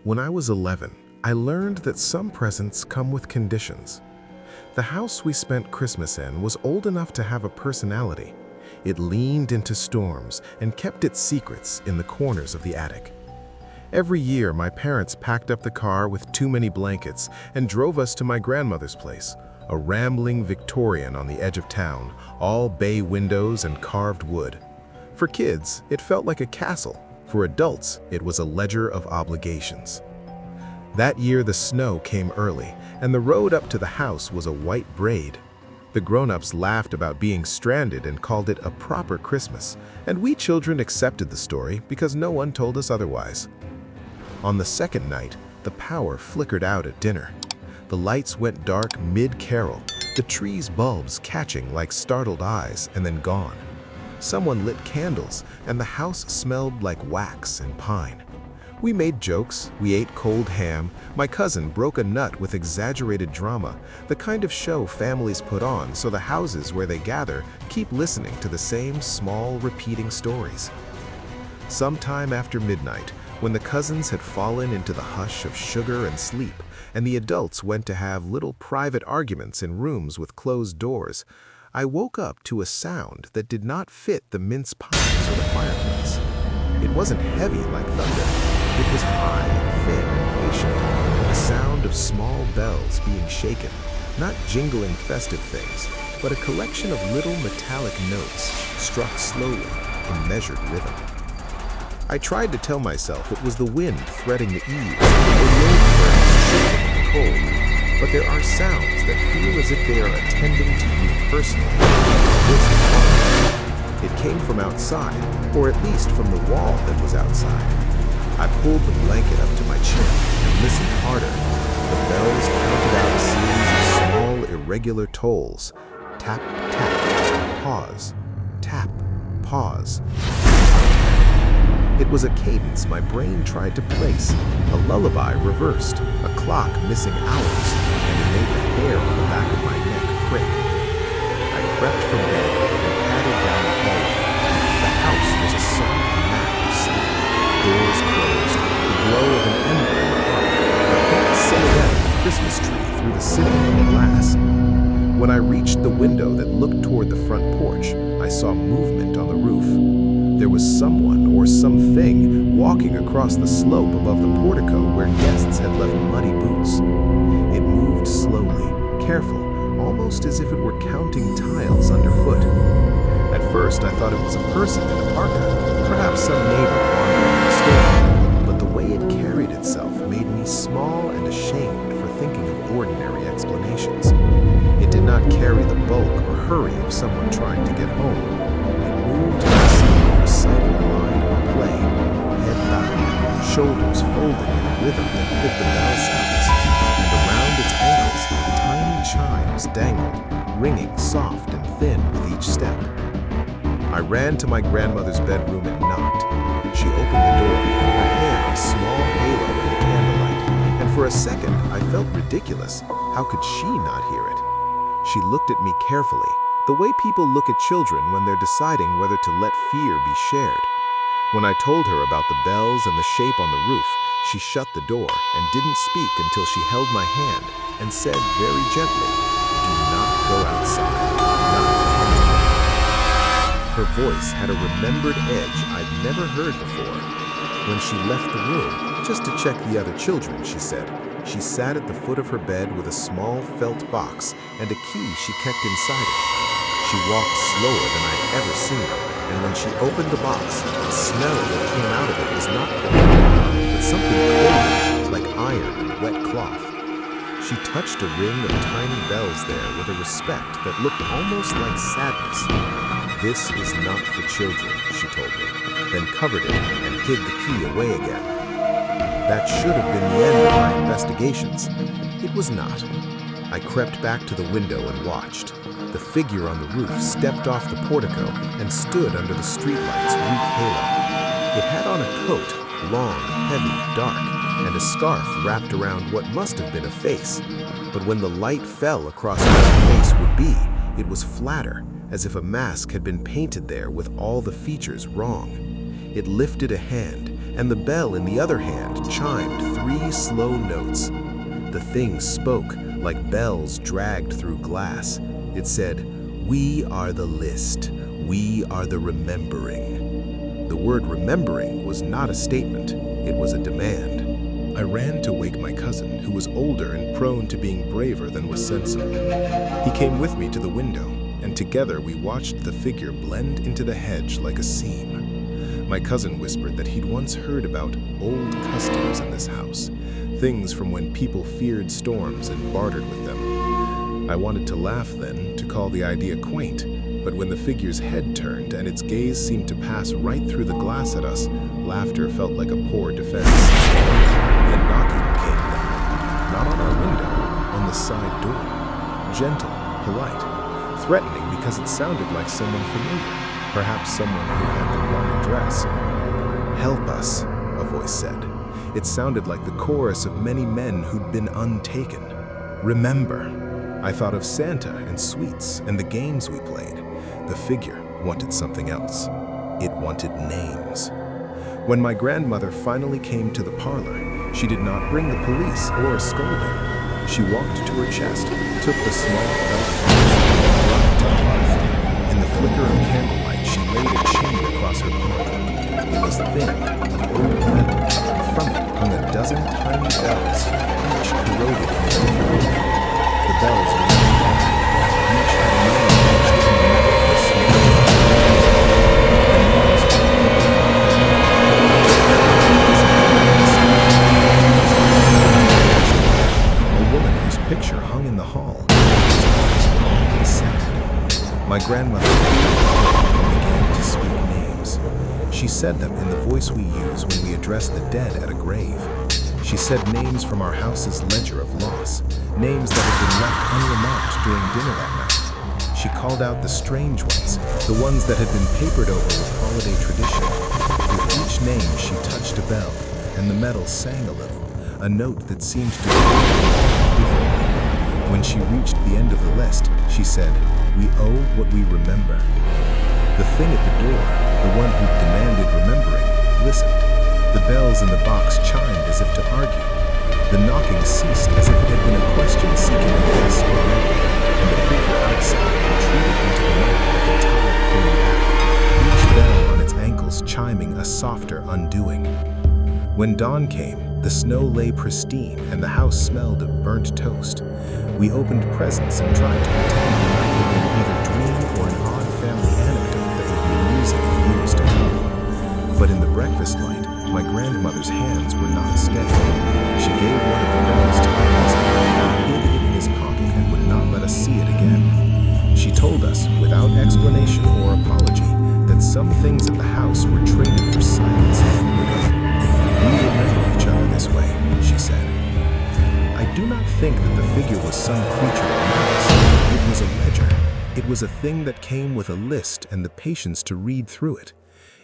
When I was 11, I learned that some presents come with conditions. The house we spent Christmas in was old enough to have a personality. It leaned into storms and kept its secrets in the corners of the attic. Every year, my parents packed up the car with too many blankets and drove us to my grandmother's place, a rambling Victorian on the edge of town, all bay windows and carved wood. For kids, it felt like a castle. For adults, it was a ledger of obligations. That year, the snow came early, and the road up to the house was a white braid. The grown-ups laughed about being stranded and called it a proper Christmas, and we children accepted the story because no one told us otherwise. On the second night, the power flickered out at dinner. The lights went dark mid-carol, the tree's bulbs catching like startled eyes and then gone. Someone lit candles, and the house smelled like wax and pine. We made jokes, we ate cold ham, my cousin broke a nut with exaggerated drama, the kind of show families put on so the houses where they gather keep listening to the same small, repeating stories. Sometime after midnight, when the cousins had fallen into the hush of sugar and sleep, and the adults went to have little private arguments in rooms with closed doors, I woke up to a sound that did not fit the mince pies or the fireplace. It wasn't heavy like thunder. It was high and thin and patient, the sound of small bells being shaken, not jingling festive things, but a collection of little metallic notes struck slowly in measured rhythm. I tried to tell myself it was the wind threading the eaves or the old birds shaking in the cold. But there are sounds that feel as if they are attending to you personally. It came from outside, or at least from the wall that was outside. I pulled the blanket up to my chin and listened harder. The bells counted out a series of small, irregular tolls. Tap, tap, pause, tap, pause. It was a cadence my brain tried to place, a lullaby reversed, a clock missing hours, and it made the hair on the back of my neck prick. I crept from bed and padded down the hallway. The house was a soft mat of sleep. Doors closed, the glow of an ember in the hearth, a faint silhouette of a Christmas tree through the sitting room glass. When I reached the window that looked toward the front porch, I saw movement on the roof. There was someone or something walking across the slope above the portico where guests had left muddy boots. It moved slowly, careful, almost as if it were counting tiles underfoot. At first, I thought it was a person in a parka, perhaps some neighbor wandering the store. But the way it carried itself made me small and ashamed for thinking of ordinary explanations. It did not carry the bulk or hurry of someone trying to get home. It moved reciting a line of play, head bowed, shoulders folded in a rhythm that fit the bell sounds, and around its ankles, tiny chimes dangled, ringing soft and thin with each step. I ran to my grandmother's bedroom and knocked. She opened the door, her hair a small halo in the candlelight, and for a second I felt ridiculous. How could she not hear it? She looked at me carefully, the way people look at children when they're deciding whether to let fear be shared. When I told her about the bells and the shape on the roof, she shut the door and didn't speak until she held my hand and said very gently, "Do not go outside, not hunting." Her voice had a remembered edge I'd never heard before. When she left the room, just to check the other children, she said, she sat at the foot of her bed with a small felt box and a key she kept inside it. She walked slower than I'd ever seen her, and when she opened the box, the smell that came out of it was not cold, but something cold, like iron and wet cloth. She touched a ring of tiny bells there with a respect that looked almost like sadness. "This is not for children," she told me, then covered it and hid the key away again. That should have been the end of my investigations. It was not. I crept back to the window and watched. The figure on the roof stepped off the portico and stood under the streetlight's weak halo. It had on a coat, long, heavy, dark, and a scarf wrapped around what must have been a face. But when the light fell across where the face would be, It was flatter, as if a mask had been painted there with all the features wrong. It lifted a hand, and the bell in the other hand chimed 3 slow notes. The thing spoke like bells dragged through glass. It said, "We are the list. We are the remembering." The word remembering was not a statement, it was a demand. I ran to wake my cousin, who was older and prone to being braver than was sensible. He came with me to the window, and together we watched the figure blend into the hedge like a seam. My cousin whispered that he'd once heard about old customs in this house, things from when people feared storms and bartered with them. I wanted to laugh then, to call the idea quaint, but when the figure's head turned and its gaze seemed to pass right through the glass at us, laughter felt like a poor defense. The knocking came then, not on our window, on the side door. Gentle, polite, threatening because it sounded like someone familiar, perhaps someone who had the wrong address. "Help us," a voice said. It sounded like the chorus of many men who'd been untaken. "Remember." I thought of Santa and sweets and the games we played. The figure wanted something else. It wanted names. When my grandmother finally came to the parlor, she did not bring the police or a scolding. She walked to her chest, took the small belt, and brought it to the hearth. In the flicker of candlelight, she laid a chain across her palm. It was thin, of old metal, and from it hung a dozen tiny bells, each corroded in a different way. The bells were each had a name etched in the metal of a A woman whose picture hung in the hall was sad. My grandmother began to speak names. She said them in the voice we use when we address the dead at a grave. She said names from our house's ledger of loss, names that had been left unremarked during dinner that night. She called out the strange ones, the ones that had been papered over with holiday tradition. With each name she touched a bell, and the metal sang a little, a note that seemed to differently. When she reached the end of the list, she said, "We owe what we remember." The thing at the door, the one who demanded remembering, listened. The bells in the box chimed as if to argue. The knocking ceased as if it had been a question seeking a yes or no, and the figure outside retreated into the night like a tide pulling back, each bell on its ankles chiming a softer undoing. When dawn came, the snow lay pristine and the house smelled of burnt toast. We opened presents and tried to pretend the night had been either dream or an odd family anecdote that would be amusing in years to come. But in the breakfast light, my grandmother's hands were not steady. She gave one of the bells to my cousin, hid it in his pocket, and would not let us see it again. She told us, without explanation or apology, that some things at the house were traded for silence from the widow. "We remember each other this way," she said. I do not think that the figure was some creature of malice. It was a ledger. It was a thing that came with a list and the patience to read through it.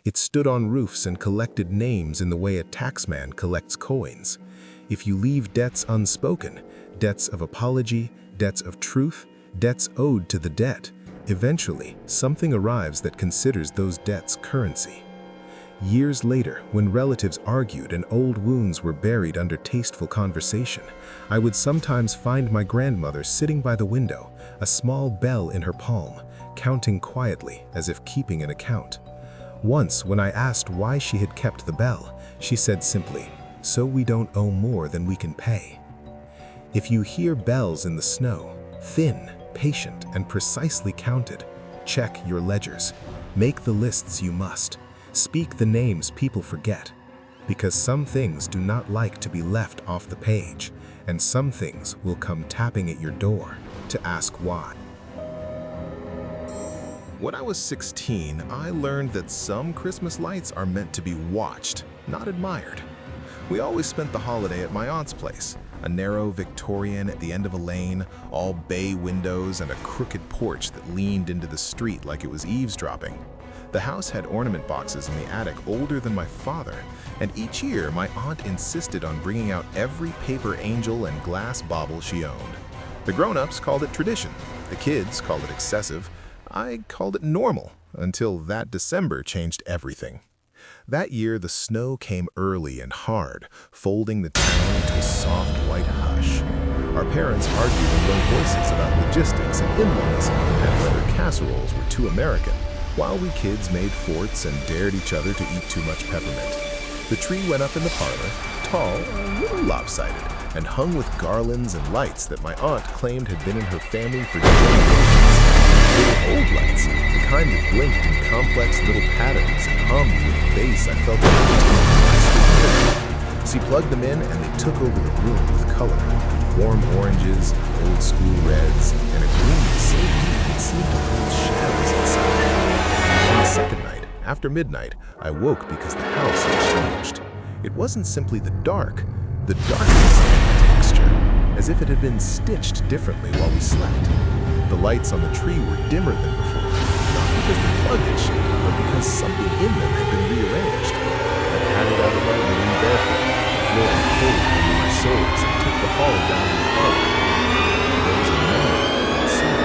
It stood on roofs and collected names in the way a taxman collects coins. If you leave debts unspoken, debts of apology, debts of truth, debts owed to the debt, eventually something arrives that considers those debts currency. Years later, when relatives argued and old wounds were buried under tasteful conversation, I would sometimes find my grandmother sitting by the window, a small bell in her palm, counting quietly as if keeping an account. Once, when I asked why she had kept the bell, she said simply, "So we don't owe more than we can pay." If you hear bells in the snow, thin, patient, and precisely counted, check your ledgers. Make the lists you must. Speak the names people forget. Because some things do not like to be left off the page, and some things will come tapping at your door to ask why. When I was 16, I learned that some Christmas lights are meant to be watched, not admired. We always spent the holiday at my aunt's place, a narrow Victorian at the end of a lane, all bay windows and a crooked porch that leaned into the street like it was eavesdropping. The house had ornament boxes in the attic older than my father, and each year my aunt insisted on bringing out every paper angel and glass bauble she owned. The grown-ups called it tradition, The kids called it excessive. I called it normal, until that December changed everything. That year, the snow came early and hard, folding the town into a soft white hush. Our parents argued in low voices about logistics and in-laws, and whether casseroles were too American, while we kids made forts and dared each other to eat too much peppermint. The tree went up in the parlor, tall, a little lopsided, and hung with garlands and lights that my aunt claimed had been in her family for generations. They were old lights, the kind that blinked in complex little patterns and hummed with a bass I felt like She plugged them in and they took over the room with color. Warm oranges, old school reds, and a green so deep it seemed to hold shadows inside. On the second night, after midnight, I woke because the house had changed. It wasn't simply the darkness had a texture, as if it had been stitched differently while we slept. The lights on the tree were dimmer than before, not because the plug had shifted, but because something in them had been rearranged. I padded out of my room barefoot, the floor cold under my soles, and took the hall down to the parlor. There was a man outside.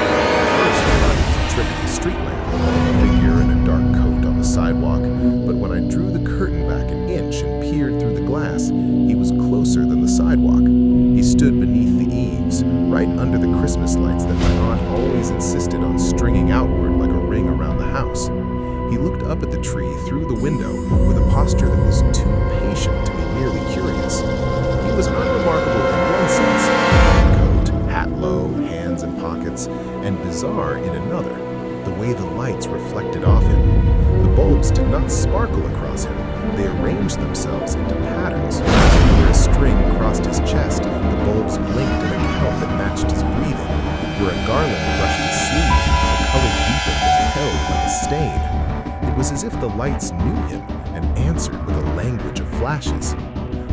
At first, I thought it was a trick of the street lamp, a figure in a dark coat on the sidewalk, but when I drew the curtain back an inch and peered through the glass, he was closer than the sidewalk. He stood beneath the eaves, right under the Christmas lights that my aunt always insisted on stringing outward like a ring around the house. He looked up at the tree through the window with a posture that was too patient to be merely curious. He was unremarkable in one sense, coat, hat low, hands in pockets, and bizarre in another, the way the lights reflected off him. The bulbs did not sparkle across him, they arranged themselves into patterns. Where a string crossed his chest, the bulbs blinked in a count that matched his breathing. Where a garland brushed his sleeve, the color deepened and held like a stain. It was as if the lights knew him and answered with a language of flashes.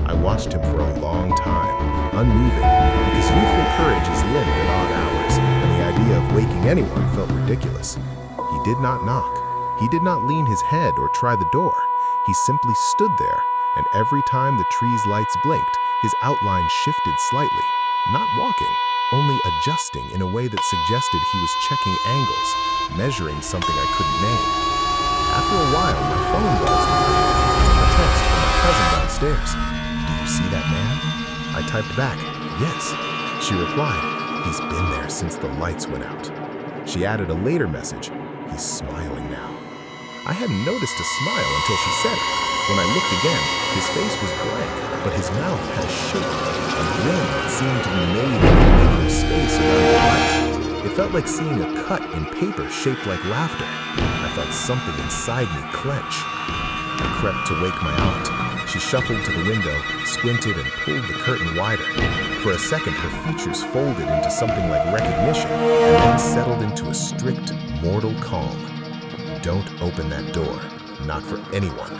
I watched him for a long time, unmoving, because youthful courage is limned at odd hours, and the idea of waking anyone felt ridiculous. He did not knock. He did not lean his head or try the door. He simply stood there, and every time the tree's lights blinked, his outline shifted slightly, not walking, only adjusting in a way that suggested he was checking angles, measuring something I couldn't name. After a while, my phone buzzed. A text from my cousin downstairs. "Do you see that man?" I typed back, "Yes." She replied, "He's been there since the lights went out." She added a later message, "He's smiling now." I hadn't noticed a smile until she said it. When I looked again, his face was blank, but his mouth had a shape, a grin that seemed to be made in a regular space around the light. It felt like seeing a cut in paper shaped like laughter. I felt something inside me clench. I crept to wake my aunt. She shuffled to the window, squinted, and pulled the curtain wider. For a second, her features folded into something like recognition, and then settled into a strict, mortal calm. "Don't open that door, not for anyone."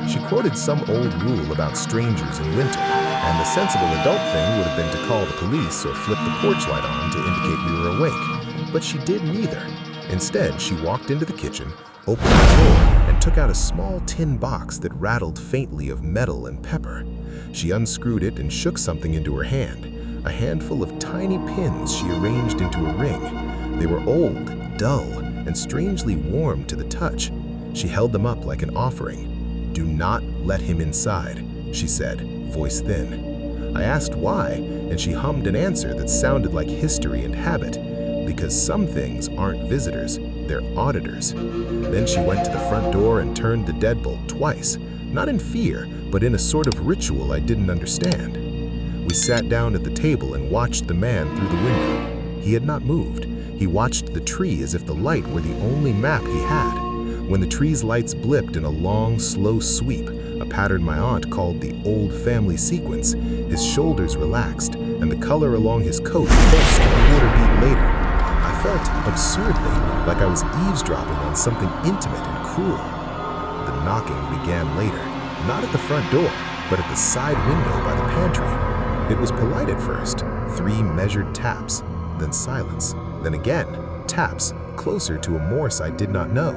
She quoted some old rule about strangers in winter, and the sensible adult thing would have been to call the police or flip the porch light on to indicate we were awake. But she did neither. Instead, she walked into the kitchen, opened the drawer, and took out a small tin box that rattled faintly of metal and pepper. She unscrewed it and shook something into her hand, a handful of tiny pins she arranged into a ring. They were old, dull, and strangely warm to the touch. She held them up like an offering. "Do not let him inside," she said, voice thin. I asked why, and she hummed an answer that sounded like history and habit. Because some things aren't visitors, they're auditors. Then she went to the front door and turned the deadbolt twice, not in fear, but in a sort of ritual I didn't understand. We sat down at the table and watched the man through the window. He had not moved. He watched the tree as if the light were the only map he had. When the tree's lights blipped in a long, slow sweep, a pattern my aunt called the old family sequence, his shoulders relaxed, and the color along his coat pulsed a quarter beat later. I felt absurdly like I was eavesdropping on something intimate and cruel. The knocking began later, not at the front door, but at the side window by the pantry. It was polite at first, 3 measured taps, then silence, then again, taps, closer to a Morse I did not know.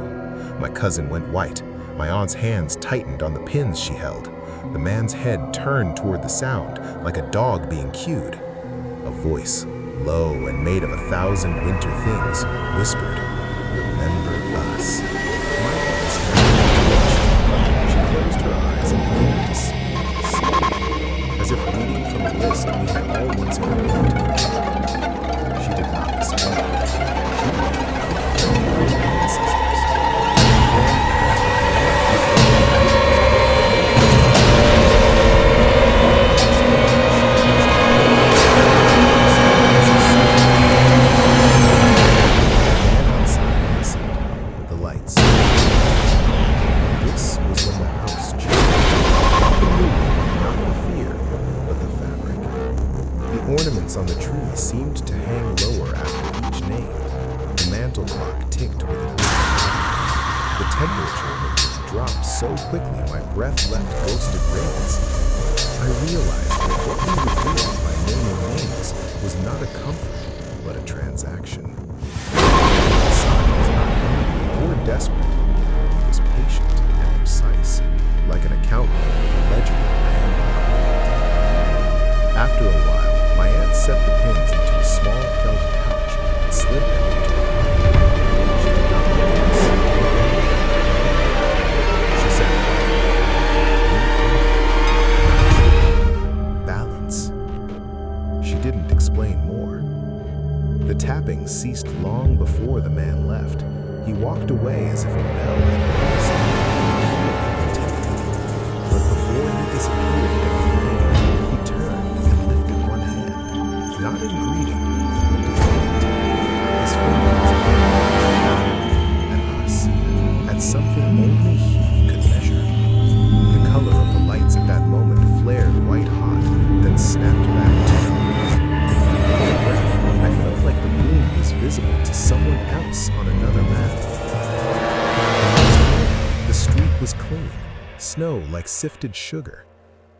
My cousin went white. My aunt's hands tightened on the pins she held. The man's head turned toward the sound, like a dog being cued. A voice, low and made of 1,000 winter things, whispered, "Remember us." My aunt stared. She closed her eyes and began to speak slowly, as if reading from a list we had all once agreed to forget. She did not explain. She knew our ancestors. Ornaments on the tree seemed to hang lower after each name. The mantle clock ticked with a beat. The temperature in the room dropped so quickly my breath left ghosted rings. I realized that what we were doing by naming names was not a comfort, but a transaction. The sign was not angry or desperate. It was patient and precise, like an accountant with a ledger in hand. After a while, my aunt set the pins into a small felt pouch and slid them into her pocket. She did not look at us. She said, "Balance." She didn't explain more. The tapping ceased long before the man left. He walked away as if a bell had rung. But before he disappeared, he turned and lifted one hand. Not in greeting, but defiant. His fingers at us, at something only he could measure. The color of the lights at that moment flared white hot, then snapped back to For a breath, I felt like the room was visible to someone else on another map. The street was clean, snow like sifted sugar.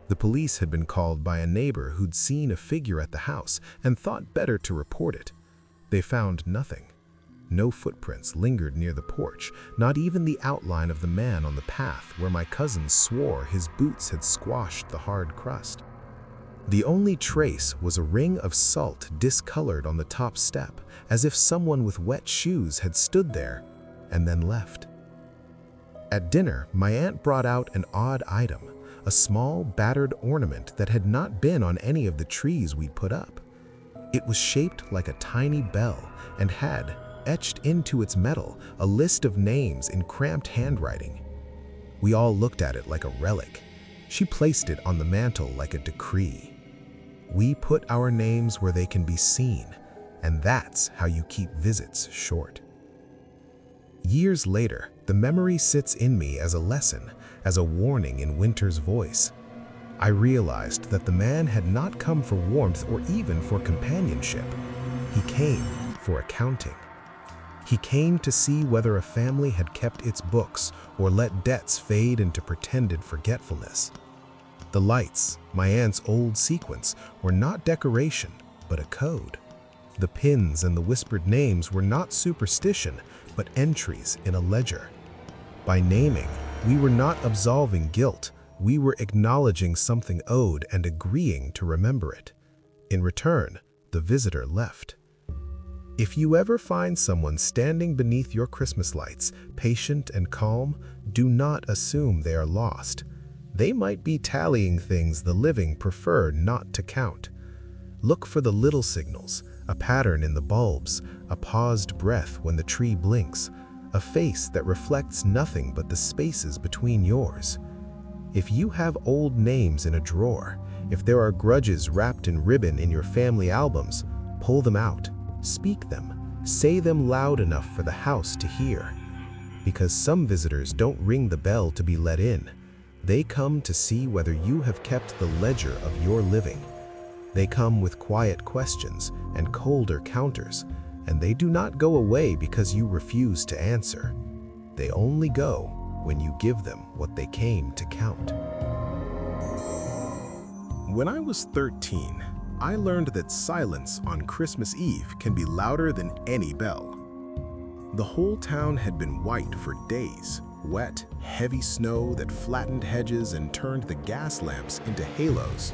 The police had been called by a neighbor who'd seen a figure at the house and thought better to report it. They found nothing. No footprints lingered near the porch, not even the outline of the man on the path where my cousin swore his boots had squashed the hard crust. The only trace was a ring of salt discolored on the top step, as if someone with wet shoes had stood there and then left. At dinner, my aunt brought out an odd item. A small, battered ornament that had not been on any of the trees we'd put up. It was shaped like a tiny bell and had, etched into its metal, a list of names in cramped handwriting. We all looked at it like a relic. She placed it on the mantle like a decree. We put our names where they can be seen, and that's how you keep visits short. Years later, the memory sits in me as a lesson, as a warning in winter's voice. I realized that the man had not come for warmth or even for companionship. He came for accounting. He came to see whether a family had kept its books or let debts fade into pretended forgetfulness. The lights, my aunt's old sequence, were not decoration, but a code. The pins and the whispered names were not superstition, but entries in a ledger. By naming, we were not absolving guilt, we were acknowledging something owed and agreeing to remember it. In return, the visitor left. If you ever find someone standing beneath your Christmas lights, patient and calm, do not assume they are lost. They might be tallying things the living prefer not to count. Look for the little signals, a pattern in the bulbs, a paused breath when the tree blinks, a face that reflects nothing but the spaces between yours. If you have old names in a drawer, if there are grudges wrapped in ribbon in your family albums, pull them out, speak them, say them loud enough for the house to hear. Because some visitors don't ring the bell to be let in. They come to see whether you have kept the ledger of your living. They come with quiet questions and colder counters, and they do not go away because you refuse to answer. They only go when you give them what they came to count. When I was 13, I learned that silence on Christmas Eve can be louder than any bell. The whole town had been white for days, wet, heavy snow that flattened hedges and turned the gas lamps into halos.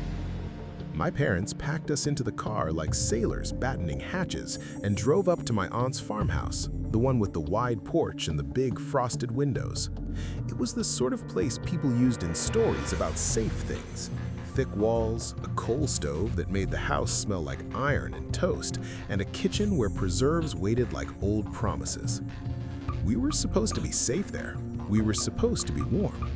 My parents packed us into the car like sailors battening hatches and drove up to my aunt's farmhouse, the one with the wide porch and the big frosted windows. It was the sort of place people used in stories about safe things. Thick walls, a coal stove that made the house smell like iron and toast, and a kitchen where preserves waited like old promises. We were supposed to be safe there. We were supposed to be warm.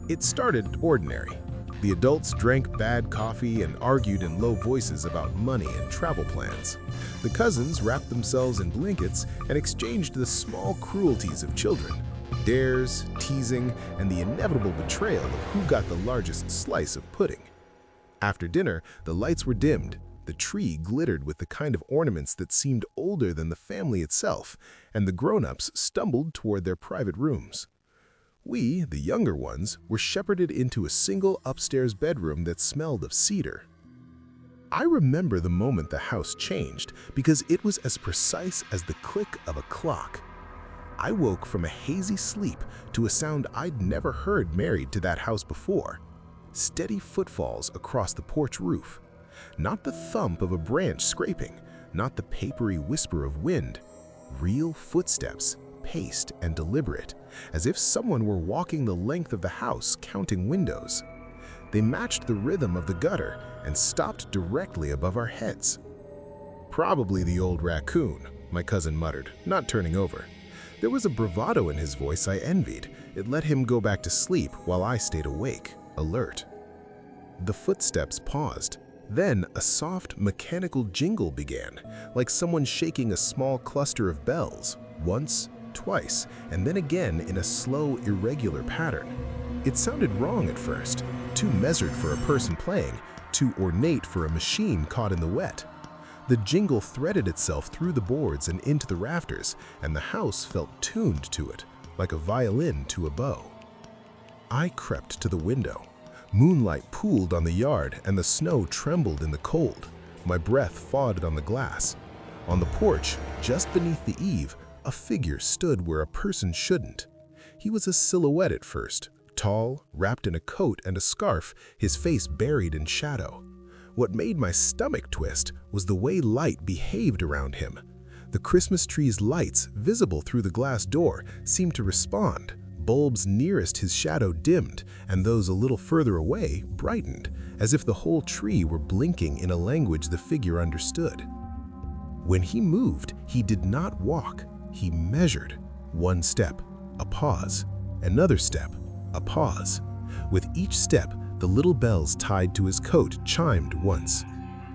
It started ordinary. The adults drank bad coffee and argued in low voices about money and travel plans. The cousins wrapped themselves in blankets and exchanged the small cruelties of children: dares, teasing, and the inevitable betrayal of who got the largest slice of pudding. After dinner, the lights were dimmed. The tree glittered with the kind of ornaments that seemed older than the family itself, and the grown-ups stumbled toward their private rooms. We, the younger ones, were shepherded into a single upstairs bedroom that smelled of cedar. I remember the moment the house changed because it was as precise as the click of a clock. I woke from a hazy sleep to a sound I'd never heard married to that house before: steady footfalls across the porch roof. Not the thump of a branch scraping, not the papery whisper of wind. Real footsteps, paced and deliberate, as if someone were walking the length of the house counting windows. They matched the rhythm of the gutter and stopped directly above our heads. "Probably the old raccoon," my cousin muttered, not turning over. There was a bravado in his voice I envied. It let him go back to sleep while I stayed awake, alert. The footsteps paused. Then a soft, mechanical jingle began, like someone shaking a small cluster of bells, once, twice, and then again in a slow, irregular pattern. It sounded wrong at first, too measured for a person playing, too ornate for a machine caught in the wet. The jingle threaded itself through the boards and into the rafters, and the house felt tuned to it, like a violin to a bow. I crept to the window. Moonlight pooled on the yard, and the snow trembled in the cold. My breath fought on the glass. On the porch, just beneath the eave, a figure stood where a person shouldn't. He was a silhouette at first, tall, wrapped in a coat and a scarf, his face buried in shadow. What made my stomach twist was the way light behaved around him. The Christmas tree's lights, visible through the glass door, seemed to respond. Bulbs nearest his shadow dimmed, and those a little further away brightened, as if the whole tree were blinking in a language the figure understood. When he moved, he did not walk. He measured. One step, a pause. Another step, a pause. With each step, the little bells tied to his coat chimed once.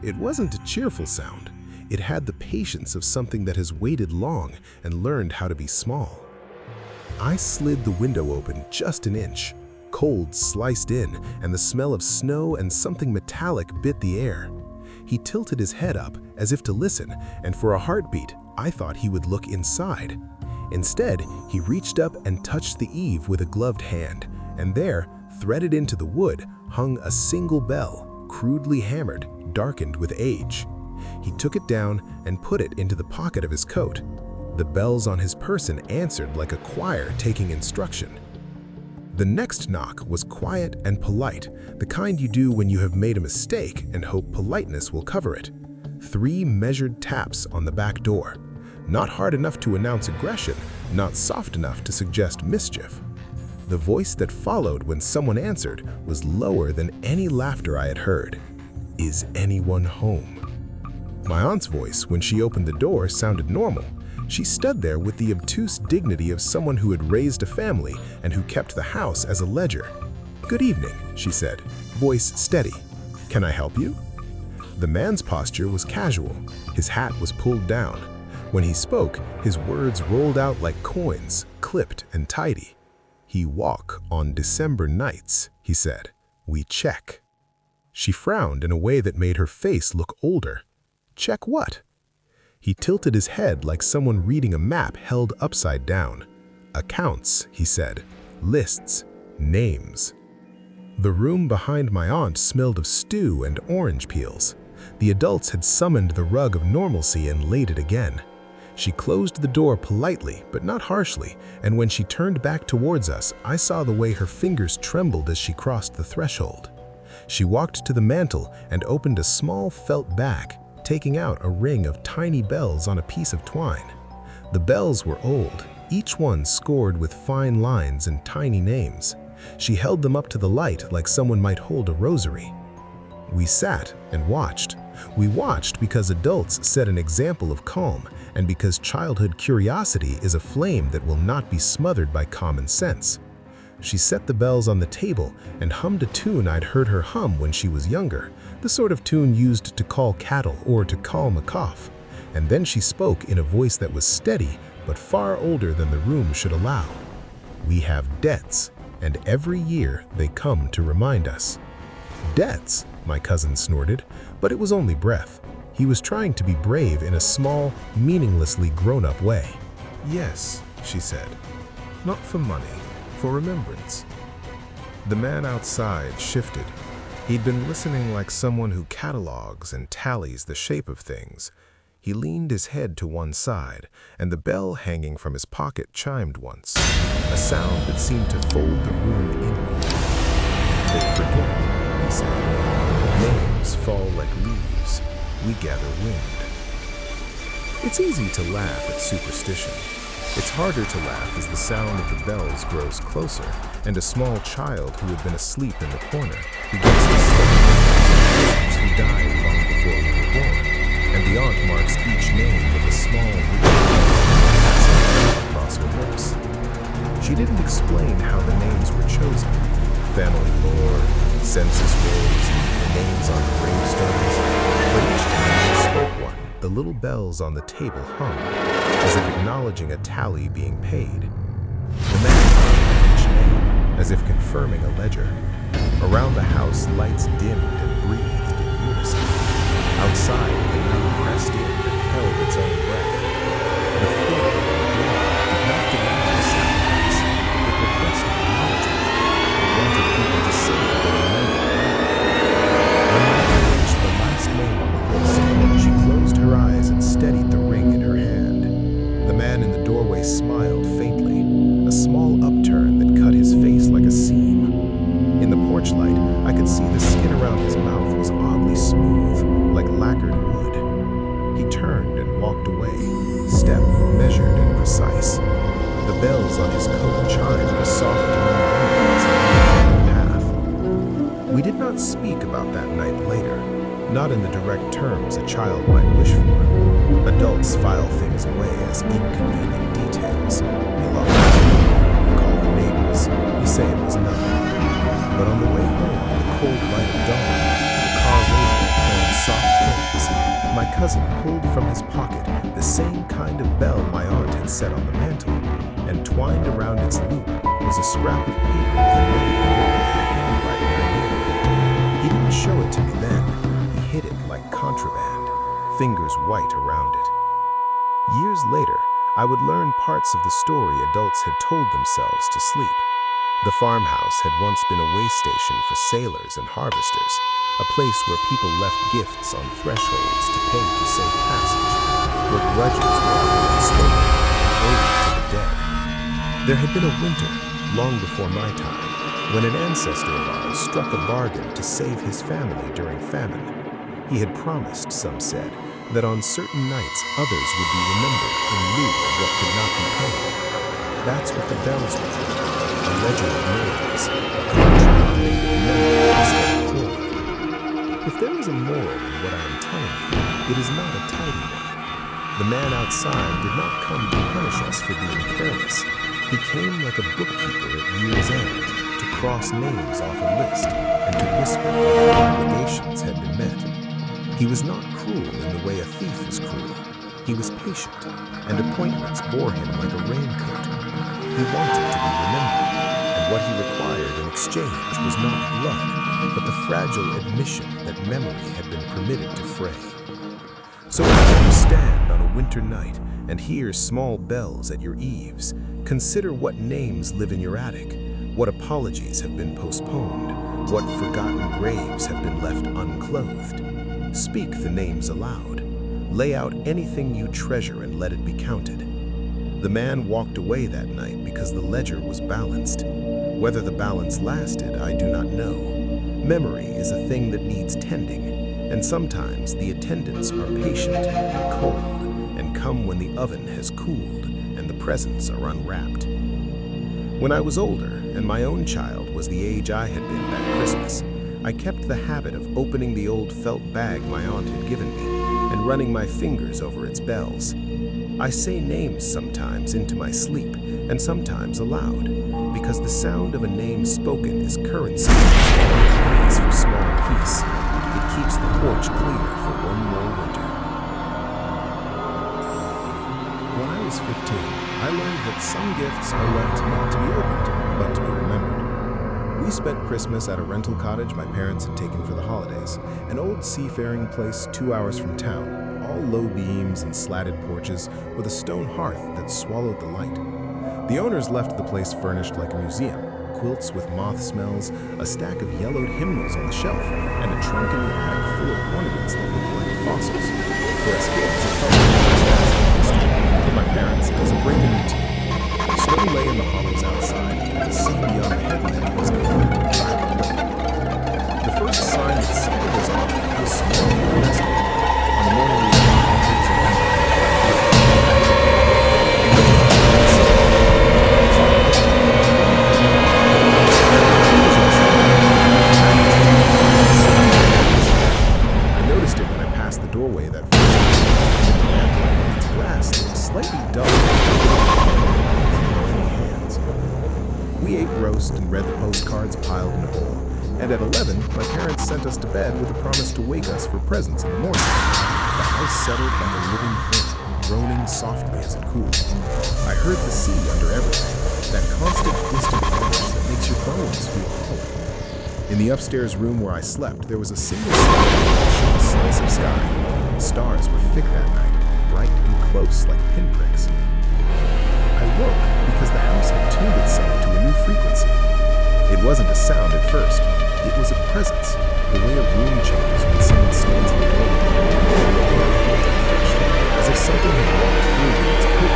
It wasn't a cheerful sound. It had the patience of something that has waited long and learned how to be small. I slid the window open just an inch. Cold sliced in, and the smell of snow and something metallic bit the air. He tilted his head up as if to listen, and for a heartbeat, I thought he would look inside. Instead, he reached up and touched the eave with a gloved hand, and there, threaded into the wood, hung a single bell, crudely hammered, darkened with age. He took it down and put it into the pocket of his coat. The bells on his person answered like a choir taking instruction. The next knock was quiet and polite, the kind you do when you have made a mistake and hope politeness will cover it. 3 measured taps on the back door. Not hard enough to announce aggression, not soft enough to suggest mischief. The voice that followed when someone answered was lower than any laughter I had heard. "Is anyone home?" My aunt's voice, when she opened the door, sounded normal. She stood there with the obtuse dignity of someone who had raised a family and who kept the house as a ledger. "Good evening," she said, voice steady. "Can I help you?" The man's posture was casual. His hat was pulled down. When he spoke, his words rolled out like coins, clipped and tidy. "We walk on December nights," he said. "We check." She frowned in a way that made her face look older. "Check what?" He tilted his head like someone reading a map held upside down. "Accounts," he said. "Lists. Names." The room behind my aunt smelled of stew and orange peels. The adults had summoned the rug of normalcy and laid it again. She closed the door politely, but not harshly, and when she turned back towards us, I saw the way her fingers trembled as she crossed the threshold. She walked to the mantel and opened a small felt bag, taking out a ring of tiny bells on a piece of twine. The bells were old, each one scored with fine lines and tiny names. She held them up to the light like someone might hold a rosary. We sat and watched. We watched because adults set an example of calm, and because childhood curiosity is a flame that will not be smothered by common sense. She set the bells on the table and hummed a tune I'd heard her hum when she was younger, the sort of tune used to call cattle or to calm a cough. And then she spoke in a voice that was steady but far older than the room should allow. We have debts, and every year they come to remind us. Debts, my cousin snorted, but it was only breath. He was trying to be brave in a small, meaninglessly grown-up way. Yes, she said. Not for money, for remembrance. The man outside shifted. He'd been listening like someone who catalogs and tallies the shape of things. He leaned his head to one side, and the bell hanging from his pocket chimed once, a sound that seemed to fold the room inward. They forget, he said. Names fall like leaves. We gather wind. It's easy to laugh at superstition. It's harder to laugh as the sound of the bells grows closer, and a small child who had been asleep in the corner begins to study names who died long before we were born, and the aunt marks each name with a small passing across her lips. She didn't explain how the names were chosen. Family lore, census rolls, names on gravestones, but each time she spoke one, the little bells on the table hummed, as if acknowledging a tally being paid. The man hummed each name, as if confirming a ledger. Around the house, lights dimmed and breathed in unison. Outside, the night pressed in and held its own breath. The fear of the dawn did not demand a sacrifice. It requested acknowledgement. It wanted people to say they remembered. When Mary reached the last name on the list, she closed her eyes and steadied the ring in her hand. The man in the doorway smiled faintly, a small upturn that cut his face like a seam. In the porch light, I could see the skin around his mouth was oddly smooth, like lacquered wood. He turned and walked away, step measured and precise. The bells on his coat chimed a soft hum as he moved down the path. We did not speak about that night later, not in the direct terms a child might wish for. Adults file things away as inconvenient details. We lock the call the neighbors, we say it was nothing. But on the way home, in the cold light of dawn, the car radio playing soft hymns. My cousin pulled from his pocket the same kind of bell my aunt had set on the mantel, and twined around its loop was a scrap of paper with a name handwriting her name. He didn't show it to me then. He hid it like contraband, fingers white around it. Years later, I would learn parts of the story adults had told themselves to sleep. The farmhouse had once been a way station for sailors and harvesters, a place where people left gifts on thresholds to pay for safe passage, where grudges were often unspoken, owed to the dead. There had been a winter, long before my time, when an ancestor of ours struck a bargain to save his family during famine. He had promised, some said, that on certain nights others would be remembered in lieu of what could not be paid. That's what the bells were for. A ledger of names, a contract made of memory instead of coin. If there is a moral in what I am telling you, it is not a tidy one. The man outside did not come to punish us for being careless. He came like a bookkeeper at year's end, to cross names off a list, and to whisper that obligations had been met. He was not cruel in the way a thief is cruel. He was patient, and appointments bore him like a raincoat. He wanted to be remembered, and what he required in exchange was not blood, but the fragile admission that memory had been permitted to fray. So if you stand on a winter night and hear small bells at your eaves, consider what names live in your attic, what apologies have been postponed, what forgotten graves have been left unclothed. Speak the names aloud. Lay out anything you treasure and let it be counted. The man walked away that night because the ledger was balanced. Whether the balance lasted, I do not know. Memory is a thing that needs tending, and sometimes the attendants are patient and cold and come when the oven has cooled and the presents are unwrapped. When I was older and my own child was the age I had been that Christmas, I kept the habit of opening the old felt bag my aunt had given me and running my fingers over its bells. I say names sometimes into my sleep and sometimes aloud, because the sound of a name spoken is currency. It pays for small peace. It keeps the porch clear for one more winter. When I was 15, I learned that some gifts are left not to be opened, but to be remembered. We spent Christmas at a rental cottage my parents had taken for the holidays, an old seafaring place 2 hours from town, all low beams and slatted porches with a stone hearth that swallowed the light. The owners left the place furnished like a museum, quilts with moth smells, a stack of yellowed hymnals on the shelf, and a trunk in the attic full of ornaments that looked like fossils. For us kids, it felt like history. For my parents, it was a break in routine. Snow lay in the hollows outside, and the sea beyond the headland was covered in black. The first sign that summer was off was small and rested. On the morning we went hundreds of feet. I noticed it when I passed the doorway that first night. Its brass looked slightly dull in many hands. We ate roast and read the postcards piled in a bowl, and at 11, my parents sent us to bed with a promise to wake us for presents in the morning. The house settled like a living thing, groaning softly as it cooled. I heard the sea under everything, that constant distant rush that makes your bones feel hollow. In the upstairs room where I slept, there was a single slice of sky. Stars were thick that night, bright and close like pinpricks. I woke because the house had tuned itself to a new frequency. It wasn't a sound at first. It was a presence, the way a room changes when someone stands in the doorway. The air felt refreshed, as if something had walked through its coat.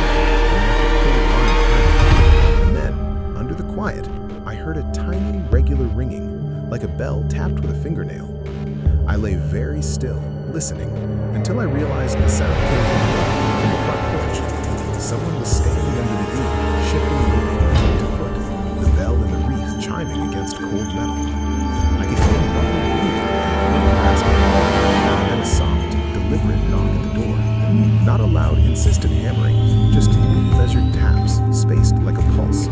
And then, under the quiet, I heard a tiny, regular ringing, like a bell tapped with a fingernail. I lay very still, listening, until I realized the sound came from the front porch. Someone was standing under the eave, shifting the ring from foot to foot, the bell and the wreath chiming against cold metal. I could hear the muffled breathing, and a soft, deliberate knock at the door. Not a loud, insistent hammering, just 3 measured taps, spaced like a pulse.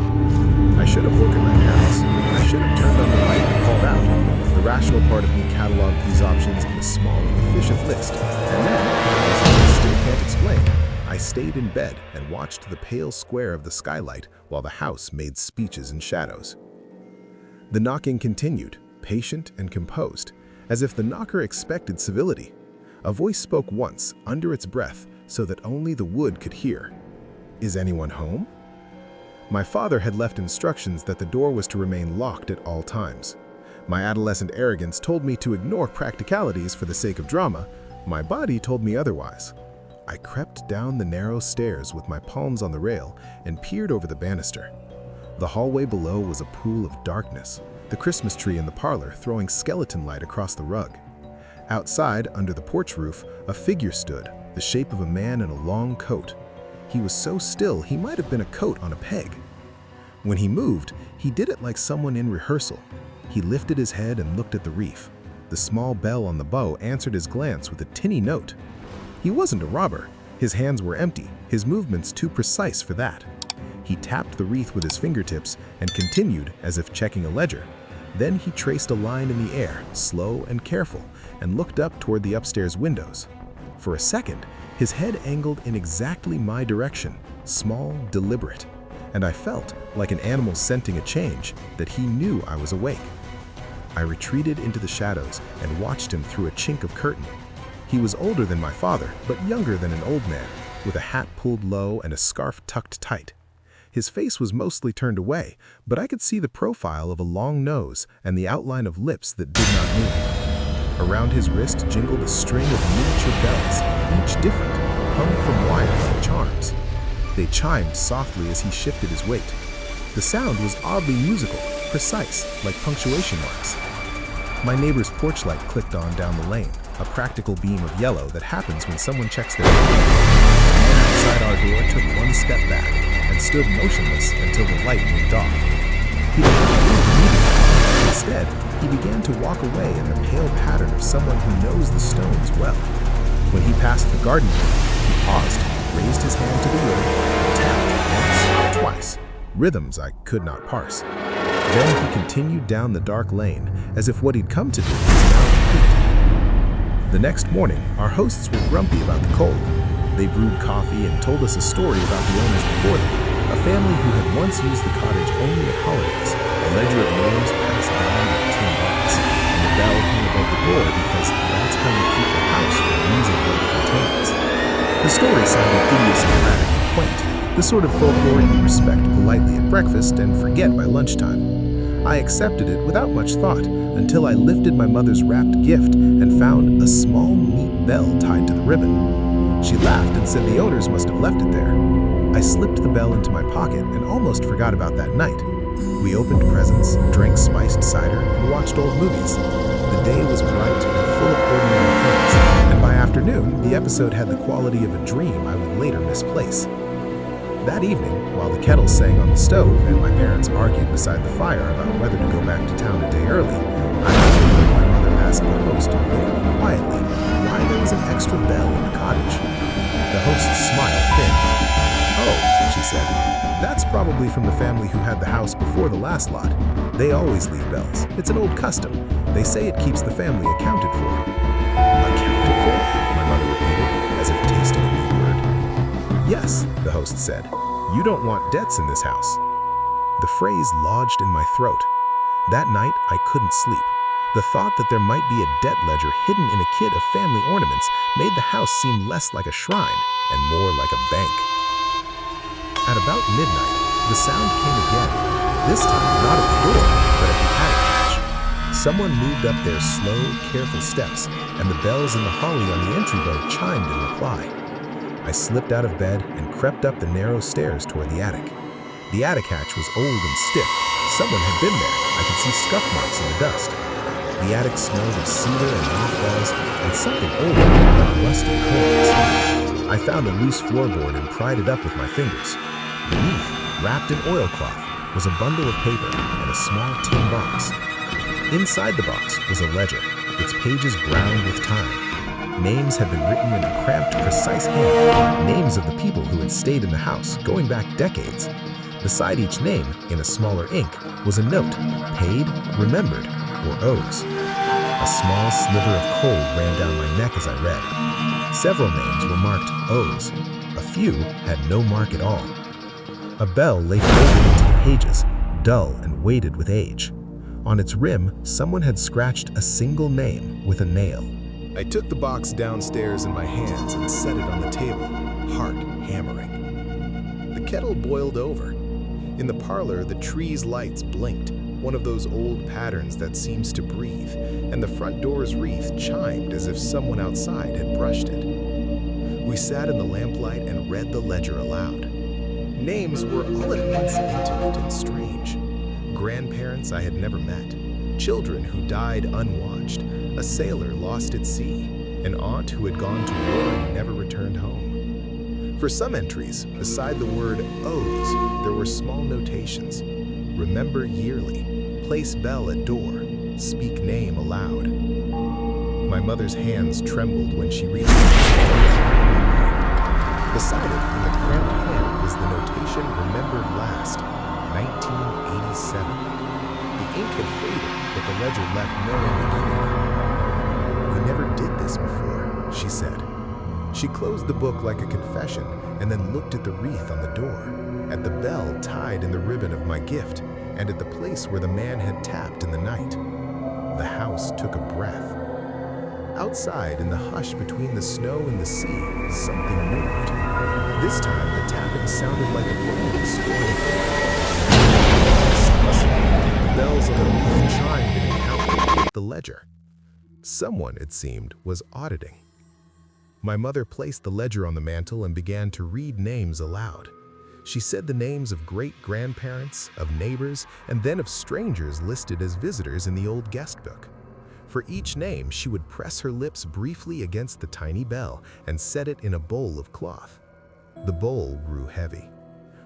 I should have woken my parents. I should have turned on the light and called out. The rational part of me cataloged these options in a small, efficient list. And then, as I still can't explain, I stayed in bed and watched the pale square of the skylight while the house made speeches in shadows. The knocking continued, patient and composed, as if the knocker expected civility. A voice spoke once, under its breath, so that only the wood could hear. "Is anyone home?" My father had left instructions that the door was to remain locked at all times. My adolescent arrogance told me to ignore practicalities for the sake of drama. My body told me otherwise. I crept down the narrow stairs with my palms on the rail and peered over the banister. The hallway below was a pool of darkness, the Christmas tree in the parlor throwing skeleton light across the rug. Outside, under the porch roof, a figure stood, the shape of a man in a long coat. He was so still he might have been a coat on a peg. When he moved, he did it like someone in rehearsal. He lifted his head and looked at the reef. The small bell on the bow answered his glance with a tinny note. He wasn't a robber. His hands were empty, his movements too precise for that. He tapped the wreath with his fingertips and continued as if checking a ledger. Then he traced a line in the air, slow and careful, and looked up toward the upstairs windows. For a second, his head angled in exactly my direction, small, deliberate, and I felt, like an animal scenting a change, that he knew I was awake. I retreated into the shadows and watched him through a chink of curtain. He was older than my father, but younger than an old man, with a hat pulled low and a scarf tucked tight. His face was mostly turned away, but I could see the profile of a long nose and the outline of lips that did not move. Around his wrist jingled a string of miniature bells, each different, hung from wire like charms. They chimed softly as he shifted his weight. The sound was oddly musical, precise, like punctuation marks. My neighbor's porch light clicked on down the lane, a practical beam of yellow that happens when someone checks their phone. The man outside our door took one step back and stood motionless until the light moved off. He did not move immediately. Instead, he began to walk away in the pale pattern of someone who knows the stones well. When he passed the garden gate, he paused, raised his hand to the earth, and tapped once, twice, rhythms I could not parse. Then he continued down the dark lane, as if what he'd come to do was now complete. The next morning, our hosts were grumpy about the cold. They brewed coffee and told us a story about the owners before them, a family who had once used the cottage only at holidays, a ledger of names passed down with tin box, and the bell hung above the door because that's how you keep the house from losing what it contains. The story sounded idiosyncratic and quaint, the sort of folklore you respect politely at breakfast and forget by lunchtime. I accepted it without much thought until I lifted my mother's wrapped gift and found a small, neat bell tied to the ribbon. She laughed and said the owners must have left it there. I slipped the bell into my pocket and almost forgot about that night. We opened presents, drank spiced cider, and watched old movies. The day was bright and full of ordinary things, and by afternoon, the episode had the quality of a dream I would later misplace. That evening, while the kettle sang on the stove and my parents argued beside the fire about whether to go back to town a day early, I remembered my mother asked the host very quietly why there was an extra bell in the cottage. The host smiled thin. "Oh," she said, "that's probably from the family who had the house before the last lot. They always leave bells. It's an old custom. They say it keeps the family accounted for." "Accounted for?" my mother repeated, as if tasting a new word. "Yes," the host said. "You don't want debts in this house." The phrase lodged in my throat. That night, I couldn't sleep. The thought that there might be a debt ledger hidden in a kit of family ornaments made the house seem less like a shrine and more like a bank. At about midnight, the sound came again, this time not at the door, but at the attic hatch. Someone moved up their slow, careful steps, and the bells in the holly on the entry bow chimed in reply. I slipped out of bed and crept up the narrow stairs toward the attic. The attic hatch was old and stiff. Someone had been there. I could see scuff marks in the dust. The attic smelled of cedar and mothballs and something older, like rusty coins. I found a loose floorboard and pried it up with my fingers. Beneath, wrapped in oilcloth, was a bundle of paper and a small tin box. Inside the box was a ledger, its pages browned with time. Names had been written in a cramped, precise hand, names of the people who had stayed in the house, going back decades. Beside each name, in a smaller ink, was a note, paid, remembered, or owes. A small sliver of cold ran down my neck as I read. Several names were marked owes. A few had no mark at all. A bell lay folded into the pages, dull and weighted with age. On its rim, someone had scratched a single name with a nail. I took the box downstairs in my hands and set it on the table, heart hammering. The kettle boiled over. In the parlor, the tree's lights blinked, one of those old patterns that seems to breathe, and the front door's wreath chimed as if someone outside had brushed it. We sat in the lamplight and read the ledger aloud. Names were all at once intimate and strange. Grandparents I had never met, children who died unwatched, a sailor lost at sea, an aunt who had gone to war and never returned home. For some entries, beside the word owes, there were small notations. Remember yearly, place bell at door, speak name aloud. My mother's hands trembled when she read it. Beside it, in the cramped hand, was the notation remembered last, 1987. The ink had faded, but the ledger left no ambiguity. "We never did this before," she said. She closed the book like a confession and then looked at the wreath on the door, at the bell tied in the ribbon of my gift, and at the place where the man had tapped in the night. The house took a breath. Outside, in the hush between the snow and the sea, something moved. This time, the tapping sounded like a bone scoring. The bells on the roof chimed in account with the ledger. Someone, it seemed, was auditing. My mother placed the ledger on the mantel and began to read names aloud. She said the names of great-grandparents, of neighbors, and then of strangers listed as visitors in the old guest book. For each name, she would press her lips briefly against the tiny bell and set it in a bowl of cloth. The bowl grew heavy.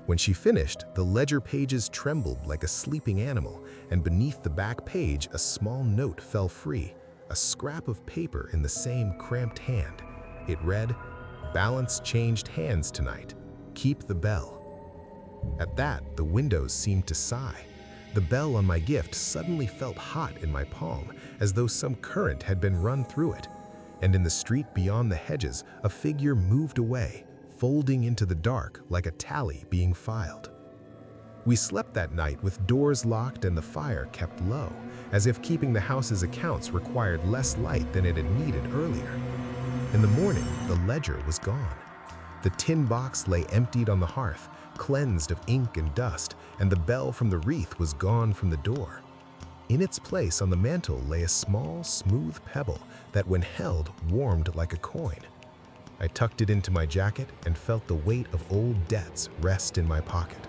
When she finished, the ledger pages trembled like a sleeping animal, and beneath the back page, a small note fell free, a scrap of paper in the same cramped hand. It read, "Balance changed hands tonight. Keep the bell." At that, the windows seemed to sigh. The bell on my gift suddenly felt hot in my palm, as though some current had been run through it. And in the street beyond the hedges, a figure moved away, folding into the dark like a tally being filed. We slept that night with doors locked and the fire kept low, as if keeping the house's accounts required less light than it had needed earlier. In the morning, the ledger was gone. The tin box lay emptied on the hearth, cleansed of ink and dust, and the bell from the wreath was gone from the door. In its place on the mantel lay a small, smooth pebble that, when held, warmed like a coin. I tucked it into my jacket and felt the weight of old debts rest in my pocket.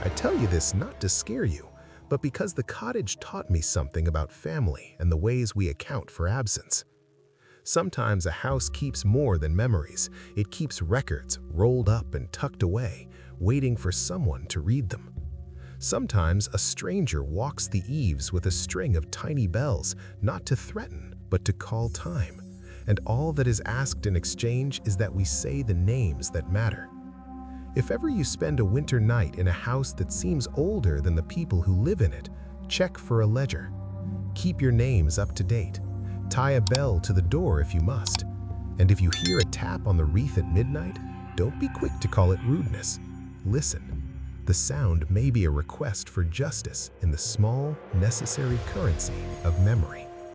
I tell you this not to scare you, but because the cottage taught me something about family and the ways we account for absence. Sometimes a house keeps more than memories. It keeps records rolled up and tucked away, waiting for someone to read them. Sometimes a stranger walks the eaves with a string of tiny bells, not to threaten, but to call time. And all that is asked in exchange is that we say the names that matter. If ever you spend a winter night in a house that seems older than the people who live in it, check for a ledger. Keep your names up to date. Tie a bell to the door if you must. And if you hear a tap on the wreath at midnight, don't be quick to call it rudeness. Listen. The sound may be a request for justice in the small, necessary currency of memory.